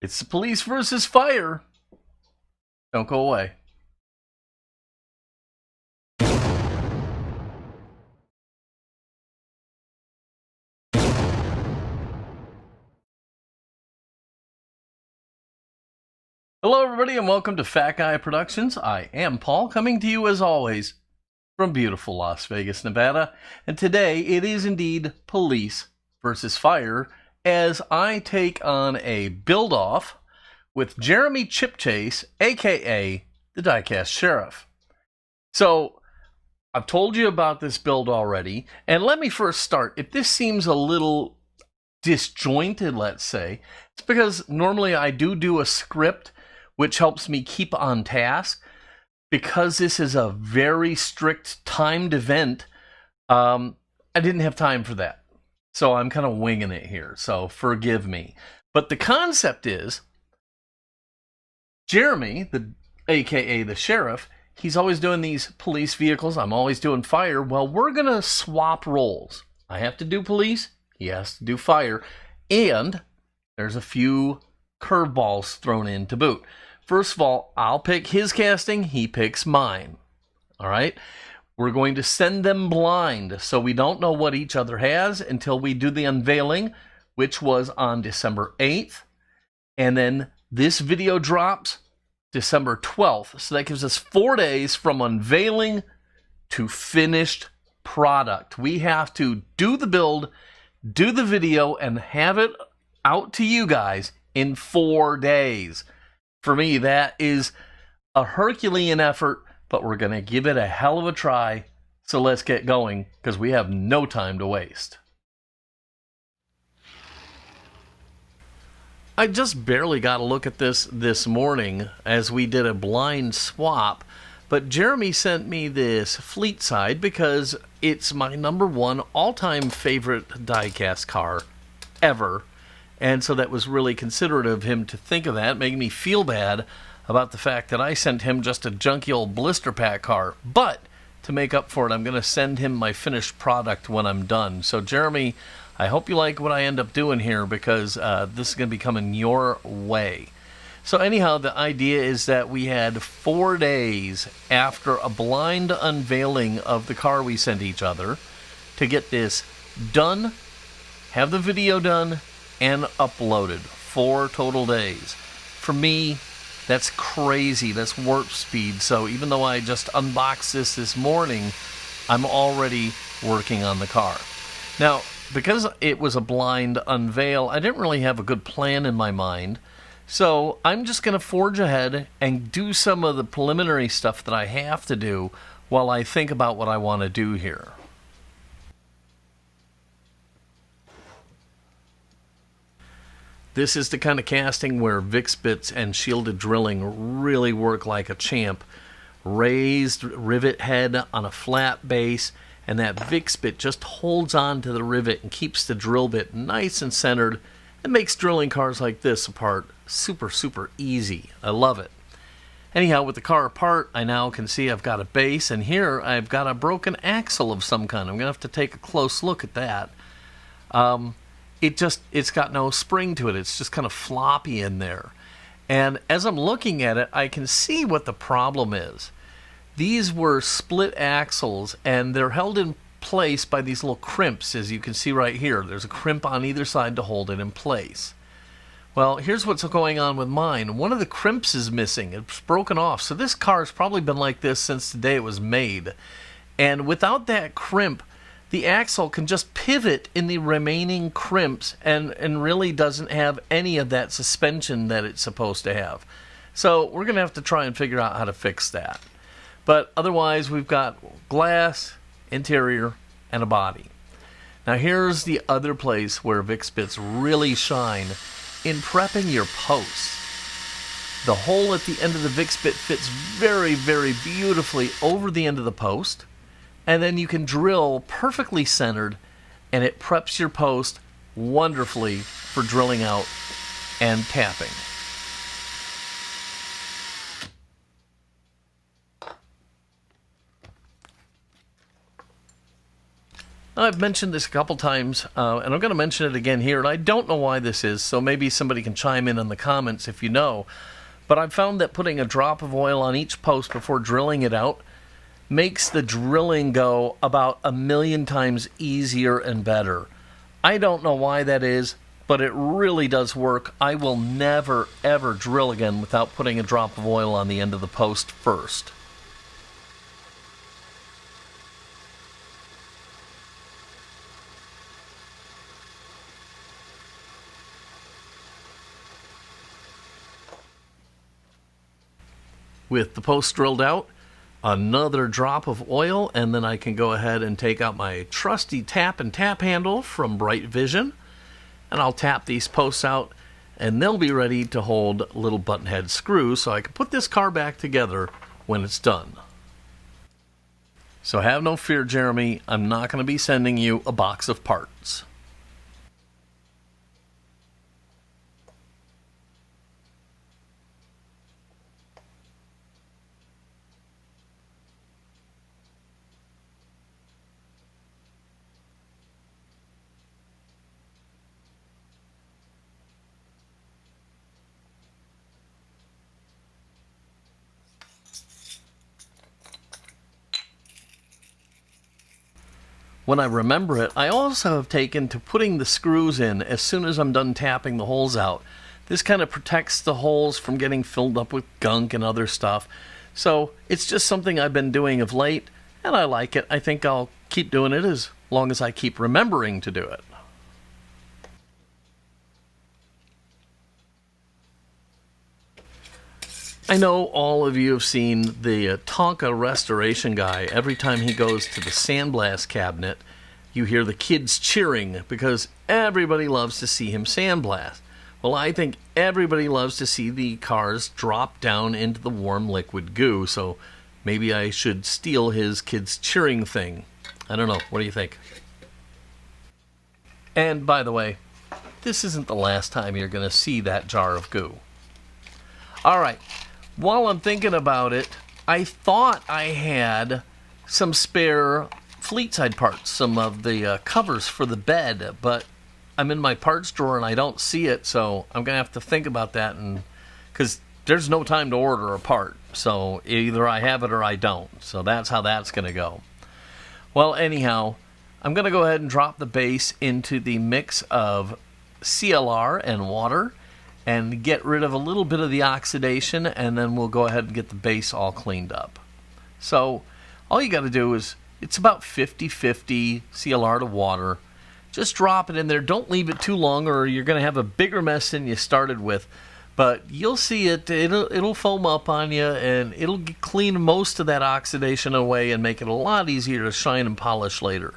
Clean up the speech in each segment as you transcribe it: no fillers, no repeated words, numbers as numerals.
It's the police versus fire. Don't go away. Hello, everybody, and welcome to Fat Guy Productions. I am Paul, coming to you as always from beautiful Las Vegas, Nevada. And today it is indeed police versus fire as I take on a build-off with Jeremy Chipchase, aka the Diecast Sheriff. So I've told you about this build already, and let me first start. If this seems a little disjointed, let's say, it's because normally I do a script which helps me keep on task. Because this is a very strict timed event, I didn't have time for that. So I'm kind of winging it here, so forgive me. But the concept is, Jeremy, aka the sheriff, he's always doing these police vehicles. I'm always doing fire. Well, we're going to swap roles. I have to do police. He has to do fire. And there's a few curveballs thrown in to boot. First of all, I'll pick his casting. He picks mine. All right? We're going to send them blind, so we don't know what each other has until we do the unveiling, which was on December 8th. And then this video drops December 12th. So that gives us 4 days from unveiling to finished product. We have to do the build, do the video, and have it out to you guys in 4 days. For me, that is a Herculean effort, but we're going to give it a hell of a try. So let's get going, because we have no time to waste. I just barely got a look at this morning as we did a blind swap, but Jeremy sent me this Fleet Side because it's my #1 all-time favorite diecast car ever. And so that was really considerate of him to think of that, making me feel bad about the fact that I sent him just a junky old blister pack car. But to make up for it, I'm going to send him my finished product when I'm done. So Jeremy, I hope you like what I end up doing here, because this is going to be coming your way. So anyhow, the idea is that we had 4 days after a blind unveiling of the car we sent each other to get this done, have the video done, and uploaded. 4 total days. For me, that's crazy. That's warp speed. So even though I just unboxed this morning, I'm already working on the car. Now, because it was a blind unveil, I didn't really have a good plan in my mind. So I'm just going to forge ahead and do some of the preliminary stuff that I have to do while I think about what I want to do here. This is the kind of casting where VIX bits and shielded drilling really work like a champ. Raised rivet head on a flat base, and that VIX bit just holds on to the rivet and keeps the drill bit nice and centered. It makes drilling cars like this apart super, super easy. I love it. Anyhow, with the car apart, I now can see I've got a base, and here I've got a broken axle of some kind. I'm going to have to take a close look at that. It's got no spring to it. It's just kind of floppy in there. And as I'm looking at it, I can see what the problem is. These were split axles, and they're held in place by these little crimps, as you can see right here. There's a crimp on either side to hold it in place. Well, here's what's going on with mine. One of the crimps is missing. It's broken off. So this car's probably been like this since the day it was made. And without that crimp, the axle can just pivot in the remaining crimps and really doesn't have any of that suspension that it's supposed to have. So we're going to have to try and figure out how to fix that. But otherwise, we've got glass, interior, and a body. Now here's the other place where VIX bits really shine in prepping your posts. The hole at the end of the VIX bit fits very, very beautifully over the end of the post. And then you can drill perfectly centered, and it preps your post wonderfully for drilling out and tapping. I've mentioned this a couple times, and I'm going to mention it again here, and I don't know why this is, so maybe somebody can chime in the comments if you know. But I've found that putting a drop of oil on each post before drilling it out makes the drilling go about 1,000,000 times easier and better. I don't know why that is, but it really does work. I will never, ever drill again without putting a drop of oil on the end of the post first. With the post drilled out, another drop of oil, and then I can go ahead and take out my trusty tap and tap handle from Bright Vision, and I'll tap these posts out, and they'll be ready to hold little button head screws so I can put this car back together when it's done. So have no fear, Jeremy, I'm not going to be sending you a box of parts. When I remember it, I also have taken to putting the screws in as soon as I'm done tapping the holes out. This kind of protects the holes from getting filled up with gunk and other stuff. So it's just something I've been doing of late, and I like it. I think I'll keep doing it as long as I keep remembering to do it. I know all of you have seen the Tonka restoration guy. Every time he goes to the sandblast cabinet, you hear the kids cheering because everybody loves to see him sandblast. Well, I think everybody loves to see the cars drop down into the warm liquid goo, so maybe I should steal his kids cheering thing. I don't know. What do you think? And by the way, this isn't the last time you're going to see that jar of goo. All right. While I'm thinking about it, I thought I had some spare fleet side parts, some of the covers for the bed, but I'm in my parts drawer and I don't see it, so I'm going to have to think about that, and because there's no time to order a part, so either I have it or I don't, so that's how that's going to go. Well, anyhow, I'm going to go ahead and drop the base into the mix of CLR and water, and get rid of a little bit of the oxidation, and then we'll go ahead and get the base all cleaned up. So all you got to do is, it's about 50-50 CLR to water. Just drop it in there. Don't leave it too long or you're going to have a bigger mess than you started with. But you'll see it'll foam up on you, and it'll clean most of that oxidation away and make it a lot easier to shine and polish later.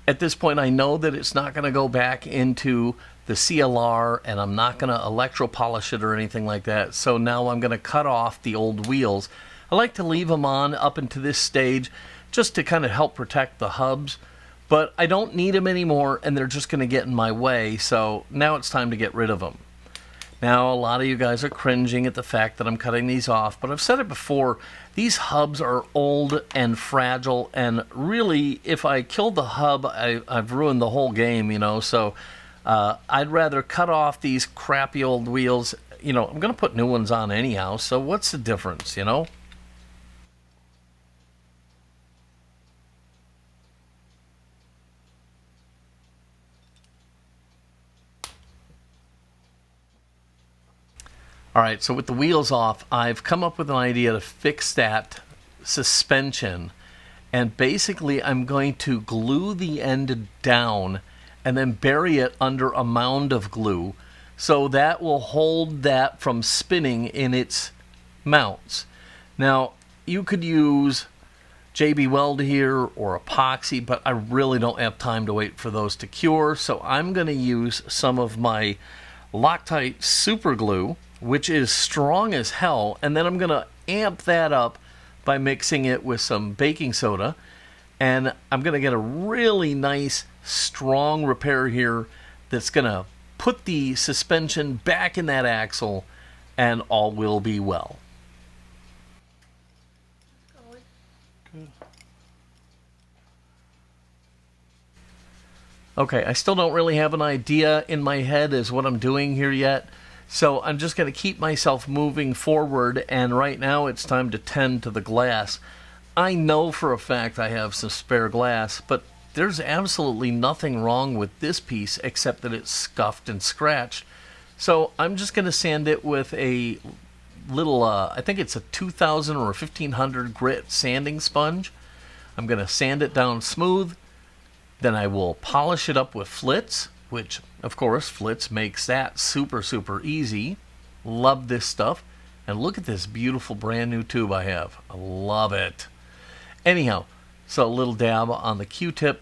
At this point, I know that it's not going to go back into the CLR, and I'm not going to electro-polish it or anything like that. So now I'm going to cut off the old wheels. I like to leave them on up into this stage just to kind of help protect the hubs. But I don't need them anymore, and they're just going to get in my way. So now it's time to get rid of them. Now, a lot of you guys are cringing at the fact that I'm cutting these off, but I've said it before, these hubs are old and fragile, and really, if I kill the hub, I've ruined the whole game, you know, so I'd rather cut off these crappy old wheels. You know, I'm going to put new ones on anyhow, so what's the difference, you know? All right, so with the wheels off, I've come up with an idea to fix that suspension. And basically, I'm going to glue the end down and then bury it under a mound of glue. So that will hold that from spinning in its mounts. Now, you could use JB Weld here or epoxy, but I really don't have time to wait for those to cure. So I'm going to use some of my Loctite super glue, which is strong as hell, and then I'm going to amp that up by mixing it with some baking soda, and I'm going to get a really nice strong repair here that's going to put the suspension back in that axle, and all will be well. Okay, I still don't really have an idea in my head as what I'm doing here yet, so I'm just going to keep myself moving forward, and right now it's time to tend to the glass. I know for a fact I have some spare glass, but there's absolutely nothing wrong with this piece except that it's scuffed and scratched. So I'm just going to sand it with a little, I think it's a 2000 or 1500 grit sanding sponge. I'm going to sand it down smooth. Then I will polish it up with Flitz, which, of course, Flitz makes that super, super easy. Love this stuff. And look at this beautiful brand new tube I have. I love it. Anyhow, so a little dab on the Q-tip,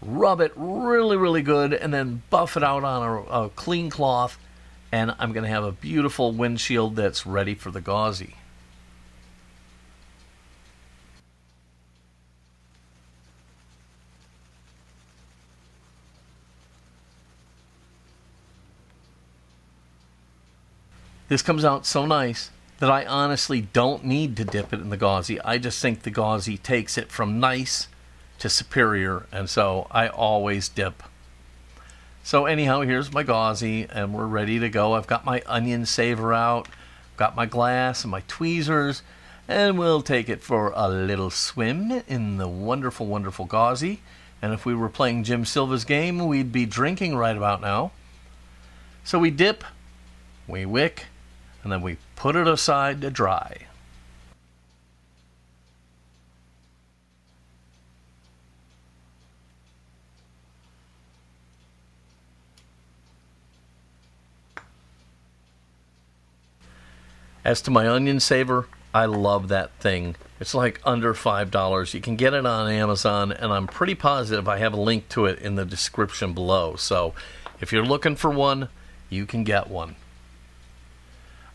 rub it really, really good, and then buff it out on a clean cloth, and I'm going to have a beautiful windshield that's ready for the Gauzy. This comes out so nice that I honestly don't need to dip it in the Gauzy. I just think the Gauzy takes it from nice to superior, and so I always dip. So anyhow, here's my Gauzy, and we're ready to go. I've got my onion saver out, got my glass and my tweezers, and we'll take it for a little swim in the wonderful, wonderful Gauzy. And if we were playing Jim Silva's game, we'd be drinking right about now. So we dip, we wick, and then we put it aside to dry. As to my onion saver, I love that thing. It's like under $5. You can get it on Amazon, and I'm pretty positive I have a link to it in the description below. So if you're looking for one, you can get one.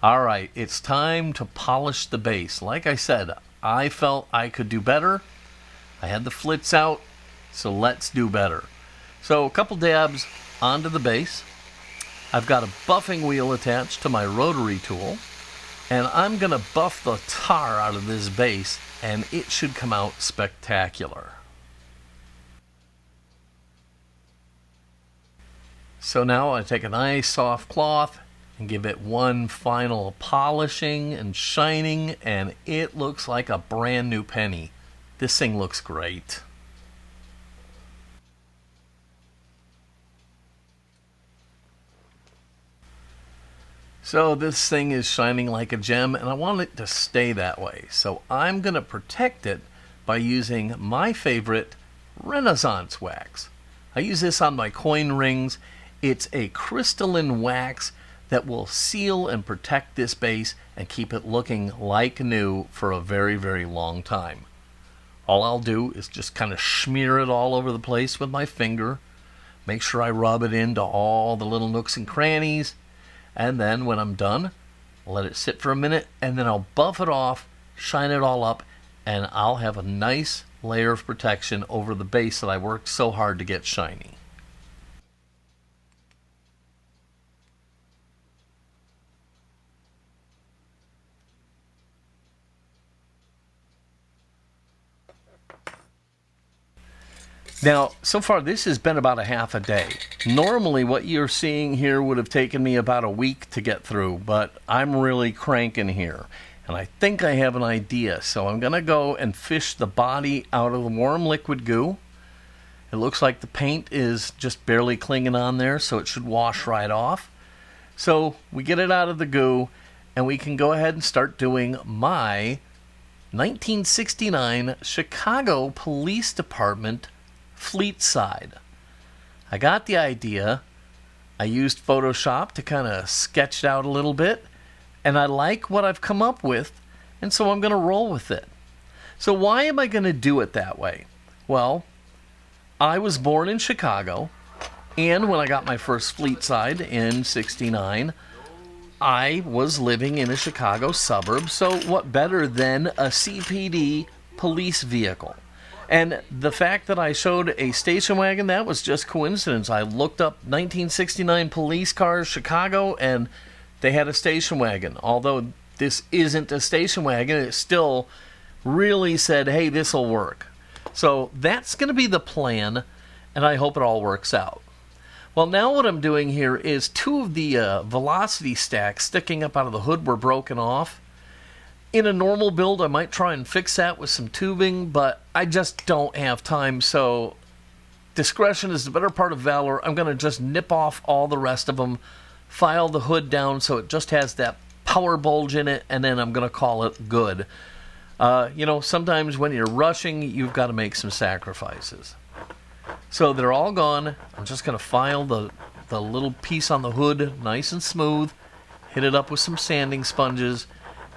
All right, it's time to polish the base. Like I said, I felt I could do better. I had the Flitz out, so let's do better. So a couple dabs onto the base. I've got a buffing wheel attached to my rotary tool, and I'm going to buff the tar out of this base, and it should come out spectacular. So now I take a nice soft cloth and give it one final polishing and shining, and it looks like a brand new penny. This thing looks great. So this thing is shining like a gem, and I want it to stay that way. So I'm going to protect it by using my favorite Renaissance wax. I use this on my coin rings. It's a crystalline wax that will seal and protect this base and keep it looking like new for a very, very long time. All I'll do is just kind of smear it all over the place with my finger, make sure I rub it into all the little nooks and crannies, and then when I'm done, I'll let it sit for a minute, and then I'll buff it off, shine it all up, and I'll have a nice layer of protection over the base that I worked so hard to get shiny. Now, so far this has been about a half a day. Normally what you're seeing here would have taken me about a week to get through, but I'm really cranking here. And I think I have an idea, so I'm going to go and fish the body out of the warm liquid goo. It looks like the paint is just barely clinging on there, so it should wash right off. So we get it out of the goo, and we can go ahead and start doing my 1969 Chicago Police Department fleet side. I got the idea. I used Photoshop to kind of sketch it out a little bit, and I like what I've come up with, and so I'm going to roll with it. So why am I going to do it that way? Well, I was born in Chicago, and when I got my first fleet side in '69, I was living in a Chicago suburb, so what better than a CPD police vehicle? And the fact that I showed a station wagon, that was just coincidence. I looked up 1969 police cars, Chicago, and they had a station wagon. Although this isn't a station wagon, it still really said, hey, this will work. So that's going to be the plan, and I hope it all works out. Well, now what I'm doing here is two of the velocity stacks sticking up out of the hood were broken off. In a normal build, I might try and fix that with some tubing, but I just don't have time, so discretion is the better part of valor. I'm going to just nip off all the rest of them, file the hood down so it just has that power bulge in it, and then I'm going to call it good. Sometimes when you're rushing, you've got to make some sacrifices. So they're all gone. I'm just going to file the little piece on the hood nice and smooth, hit it up with some sanding sponges,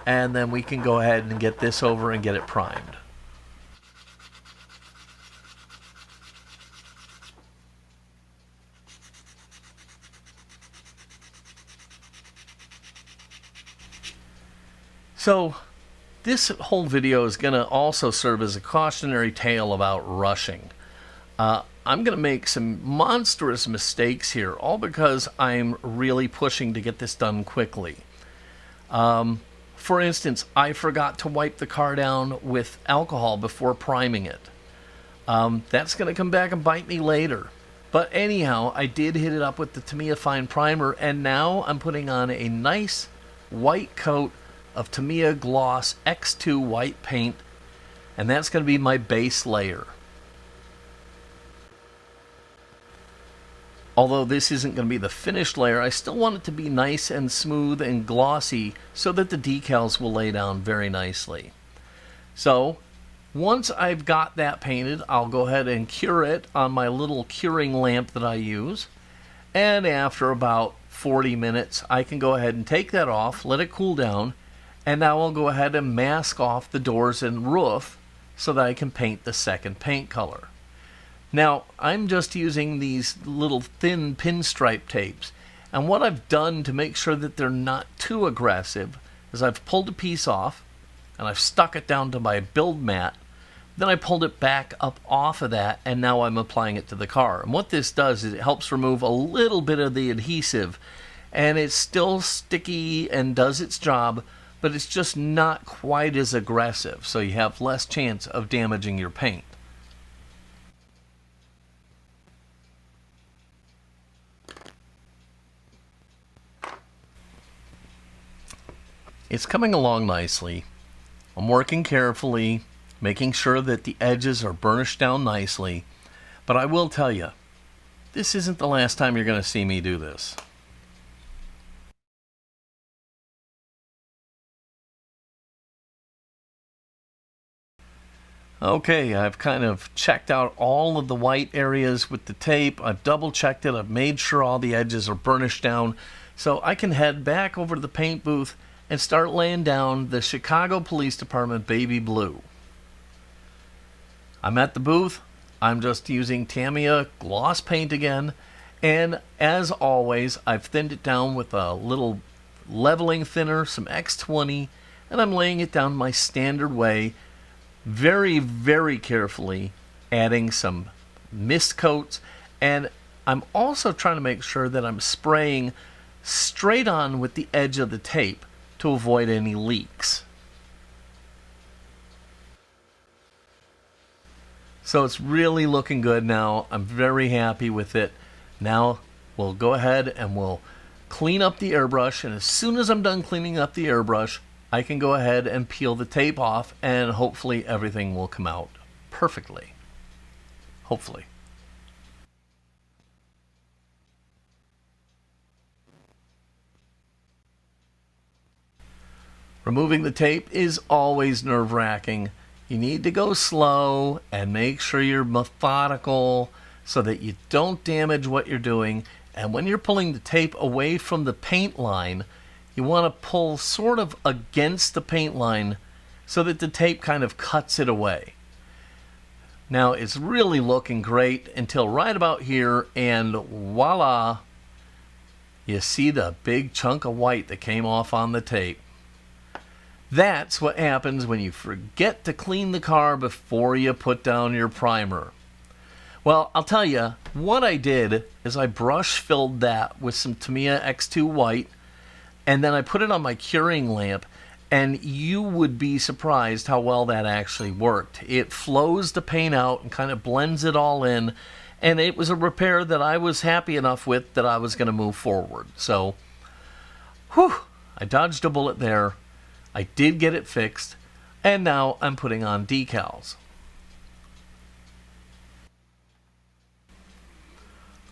and then we can go ahead and get this over and get it primed. So this whole video is going to also serve as a cautionary tale about rushing. I'm going to make some monstrous mistakes here, all because I'm really pushing to get this done quickly. For instance, I forgot to wipe the car down with alcohol before priming it. That's going to come back and bite me later. But anyhow, I did hit it up with the Tamiya Fine Primer, and now I'm putting on a nice white coat of Tamiya Gloss X2 white paint, and that's going to be my base layer. Although this isn't going to be the finished layer, I still want it to be nice and smooth and glossy so that the decals will lay down very nicely. So once I've got that painted, I'll go ahead and cure it on my little curing lamp that I use. And after about 40 minutes, I can go ahead and take that off, let it cool down, and now I'll go ahead and mask off the doors and roof so that I can paint the second paint color. Now, I'm just using these little thin pinstripe tapes, and what I've done to make sure that they're not too aggressive is I've pulled a piece off, and I've stuck it down to my build mat. Then I pulled it back up off of that, and now I'm applying it to the car. And what this does is it helps remove a little bit of the adhesive, and it's still sticky and does its job, but it's just not quite as aggressive, so you have less chance of damaging your paint. It's coming along nicely. I'm working carefully, making sure that the edges are burnished down nicely, but I will tell you, this isn't the last time you're going to see me do this. Okay, I've kind of checked out all of the white areas with the tape. I've double checked it. I've made sure all the edges are burnished down, so I can head back over to the paint booth and start laying down the Chicago Police Department baby blue. I'm at the booth. I'm just using Tamiya gloss paint again, and as always, I've thinned it down with a little leveling thinner, some X20, and I'm laying it down my standard way, very, very carefully, adding some mist coats, and I'm also trying to make sure that I'm spraying straight on with the edge of the tape to avoid any leaks. So it's really looking good now. I'm very happy with it. Now we'll go ahead and we'll clean up the airbrush, and as soon as I'm done cleaning up the airbrush, I can go ahead and peel the tape off, and hopefully everything will come out perfectly. Hopefully. Removing the tape is always nerve-wracking. You need to go slow and make sure you're methodical so that you don't damage what you're doing. And when you're pulling the tape away from the paint line, you want to pull sort of against the paint line so that the tape kind of cuts it away. Now it's really looking great until right about here, and voila, you see the big chunk of white that came off on the tape. That's what happens when you forget to clean the car before you put down your primer. Well, I'll tell you, what I did is I brush filled that with some Tamiya X2 white, and then I put it on my curing lamp, and you would be surprised how well that actually worked. It flows the paint out and kind of blends it all in, and it was a repair that I was happy enough with that I was going to move forward. So, whew, I dodged a bullet there. I did get it fixed, and now I'm putting on decals.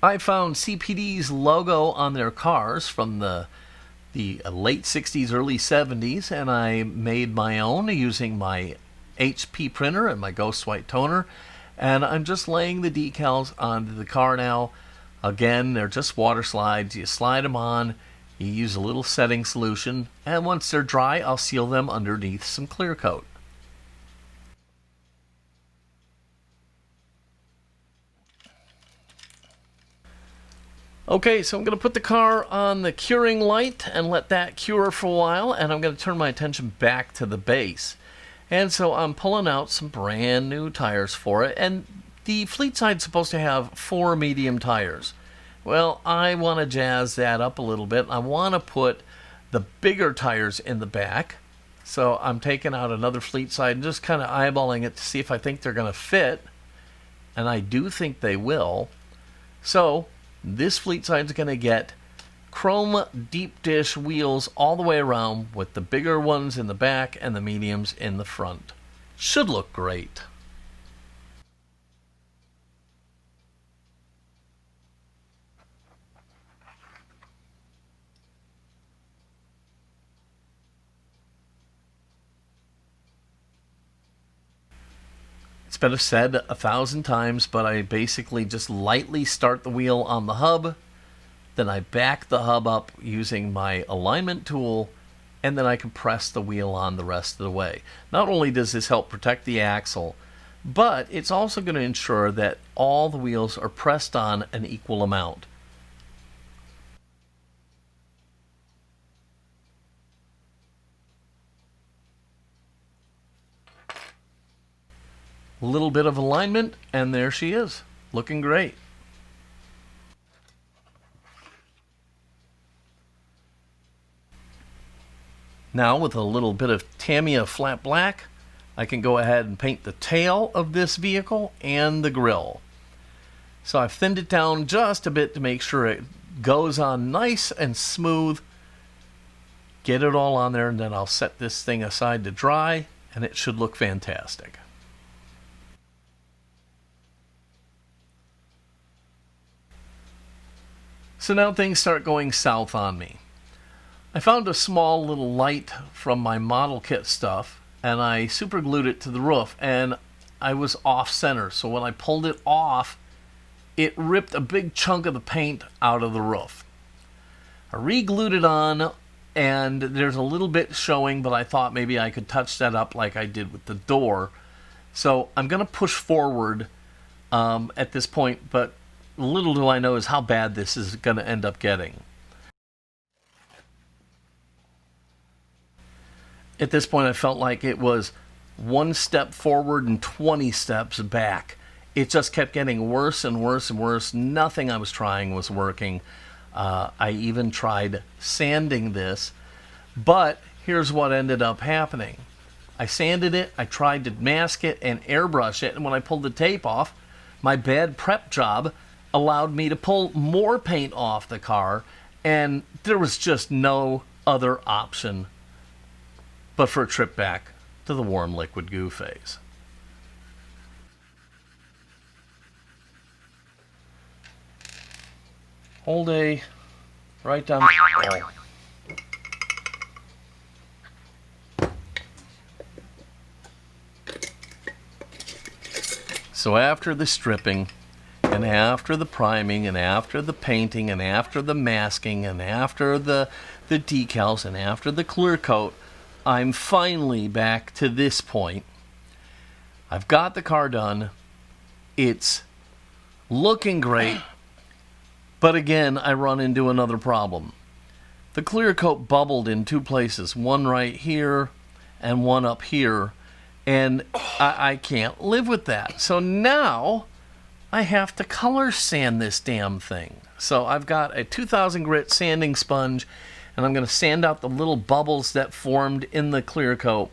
I found CPD's logo on their cars from the late 60s, early 70s, and I made my own using my HP printer and my Ghost White toner, and I'm just laying the decals onto the car now. Again, they're just water slides. You slide them on, you use a little setting solution, and once they're dry, I'll seal them underneath some clear coat. Okay, so I'm going to put the car on the curing light and let that cure for a while, and I'm going to turn my attention back to the base. And so I'm pulling out some brand new tires for it, and the fleet side's supposed to have 4 medium tires. Well, I want to jazz that up a little bit. I want to put the bigger tires in the back, so I'm taking out another fleet side and just kind of eyeballing it to see if I think they're going to fit, and I do think they will. So this fleet side's going to get chrome deep dish wheels all the way around with the bigger ones in the back and the mediums in the front. Should look great. It's been said 1,000 times, but I basically just lightly start the wheel on the hub, then I back the hub up using my alignment tool, and then I can press the wheel on the rest of the way. Not only does this help protect the axle, but it's also going to ensure that all the wheels are pressed on an equal amount. A little bit of alignment, and there she is, looking great. Now, with a little bit of Tamiya flat black, I can go ahead and paint the tail of this vehicle and the grille. So I've thinned it down just a bit to make sure it goes on nice and smooth. Get it all on there, and then I'll set this thing aside to dry, and it should look fantastic. So now things start going south on me. I found a small little light from my model kit stuff, and I super glued it to the roof, and I was off center. So when I pulled it off, it ripped a big chunk of the paint out of the roof. I re-glued it on, and there's a little bit showing, but I thought maybe I could touch that up like I did with the door. So I'm going to push forward at this point, but little do I know is how bad this is going to end up getting. At this point, I felt like it was 1 step forward and 20 steps back. It just kept getting worse and worse and worse. Nothing I was trying was working. I even tried sanding this, but here's what ended up happening. I sanded it, I tried to mask it and airbrush it, and when I pulled the tape off, my bad prep job allowed me to pull more paint off the car, and there was just no other option but for a trip back to the warm liquid goo phase. Hold A right down the middle. So after the stripping, and after the priming, and after the painting, and after the masking, and after the decals, and after the clear coat, I'm finally back to this point. I've got the car done. It's looking great. But again, I run into another problem. The clear coat bubbled in 2 places. One right here, and one up here, and I can't live with that. So now I have to color sand this damn thing. So I've got a 2000 grit sanding sponge, and I'm going to sand out the little bubbles that formed in the clear coat.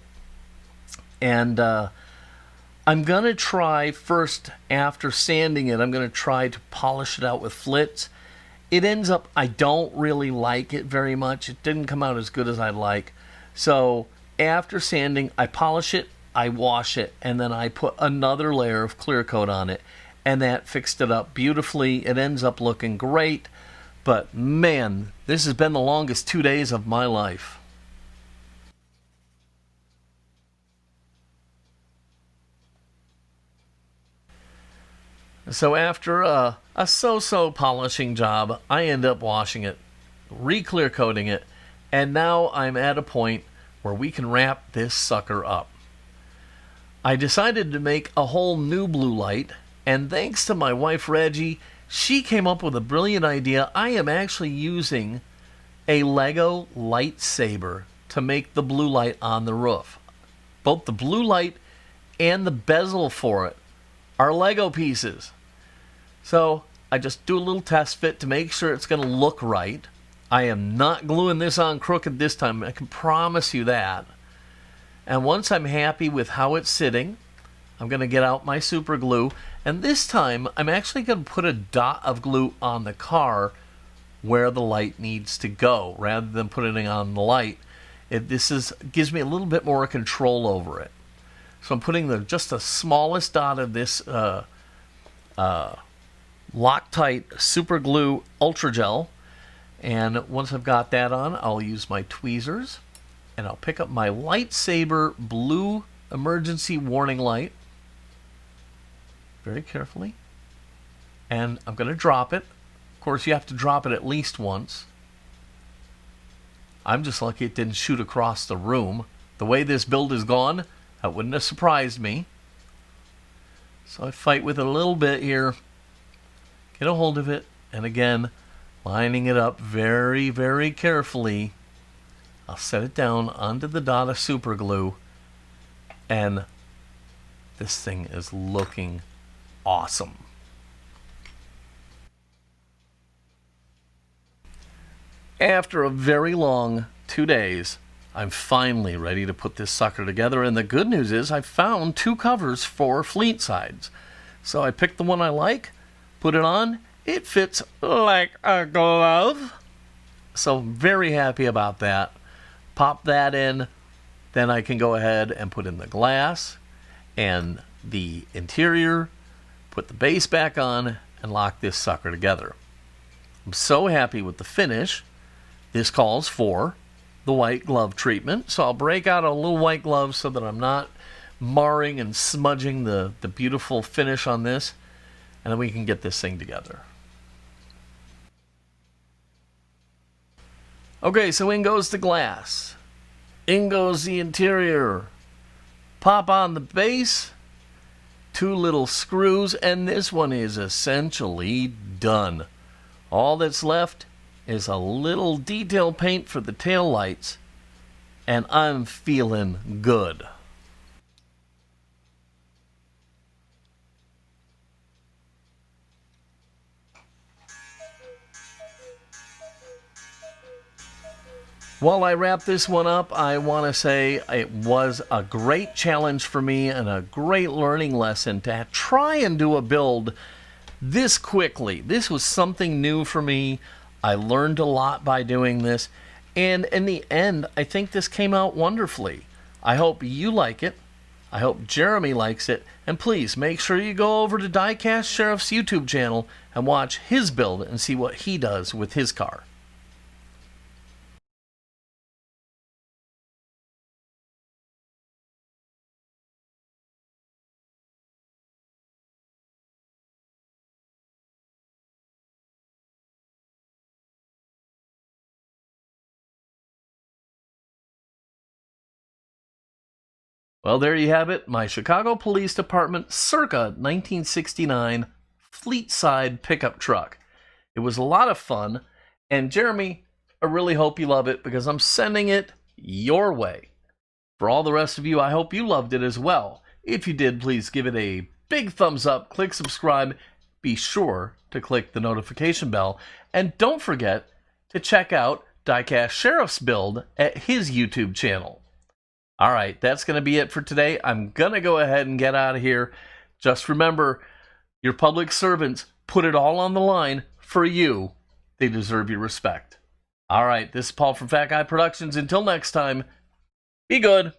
And I'm going to try first, after sanding it, I'm going to try to polish it out with flits. It ends up, I don't really like it very much. It didn't come out as good as I'd like. So after sanding, I polish it, I wash it, and then I put another layer of clear coat on it. And that fixed it up beautifully. It ends up looking great. But man, this has been the longest 2 days of my life. So after a so-so polishing job, I end up washing it, re-clear coating it, and now I'm at a point where we can wrap this sucker up. I decided to make a whole new blue light, and thanks to my wife Reggie, she came up with a brilliant idea. I am actually using a Lego lightsaber to make the blue light on the roof. Both the blue light and the bezel for it are Lego pieces. So I just do a little test fit to make sure it's going to look right. I am not gluing this on crooked this time. I can promise you that. And once I'm happy with how it's sitting, I'm going to get out my super glue. And this time, I'm actually going to put a dot of glue on the car where the light needs to go, rather than putting it on the light. Gives me a little bit more control over it. So I'm putting just the smallest dot of this Loctite Super Glue Ultra Gel. And once I've got that on, I'll use my tweezers. And I'll pick up my lightsaber blue emergency warning light. Very carefully. And I'm going to drop it. Of course, you have to drop it at least once. I'm just lucky it didn't shoot across the room. The way this build is gone, that wouldn't have surprised me. So I fight with it a little bit here. Get a hold of it. And again, lining it up very, very carefully. I'll set it down onto the dot of super glue. And this thing is looking awesome. After a very long 2 days, I'm finally ready to put this sucker together, and the good news is I found 2 covers for fleet sides. So I picked the one I like, put it on, it fits like a glove. So very happy about that. Pop that in, then I can go ahead and put in the glass and the interior, put the base back on, and lock this sucker together. I'm so happy with the finish. This calls for the white glove treatment, so I'll break out a little white glove so that I'm not marring and smudging the beautiful finish on this, and then we can get this thing together. Okay, so in goes the glass. In goes the interior. Pop on the base. 2 little screws, and this one is essentially done. All that's left is a little detail paint for the tail lights, and I'm feeling good. While I wrap this one up, I want to say it was a great challenge for me and a great learning lesson to try and do a build this quickly. This was something new for me. I learned a lot by doing this, and in the end, I think this came out wonderfully. I hope you like it. I hope Jeremy likes it, and please make sure you go over to Diecast Sheriff's YouTube channel and watch his build and see what he does with his car. Well, there you have it, my Chicago Police Department circa 1969 fleet-side pickup truck. It was a lot of fun, and Jeremy, I really hope you love it because I'm sending it your way. For all the rest of you, I hope you loved it as well. If you did, please give it a big thumbs up, click subscribe, be sure to click the notification bell, and don't forget to check out Diecast Sheriff's build at his YouTube channel. Alright, that's going to be it for today. I'm going to go ahead and get out of here. Just remember, your public servants put it all on the line for you. They deserve your respect. Alright, this is Paul from Fat Guy Productions. Until next time, be good.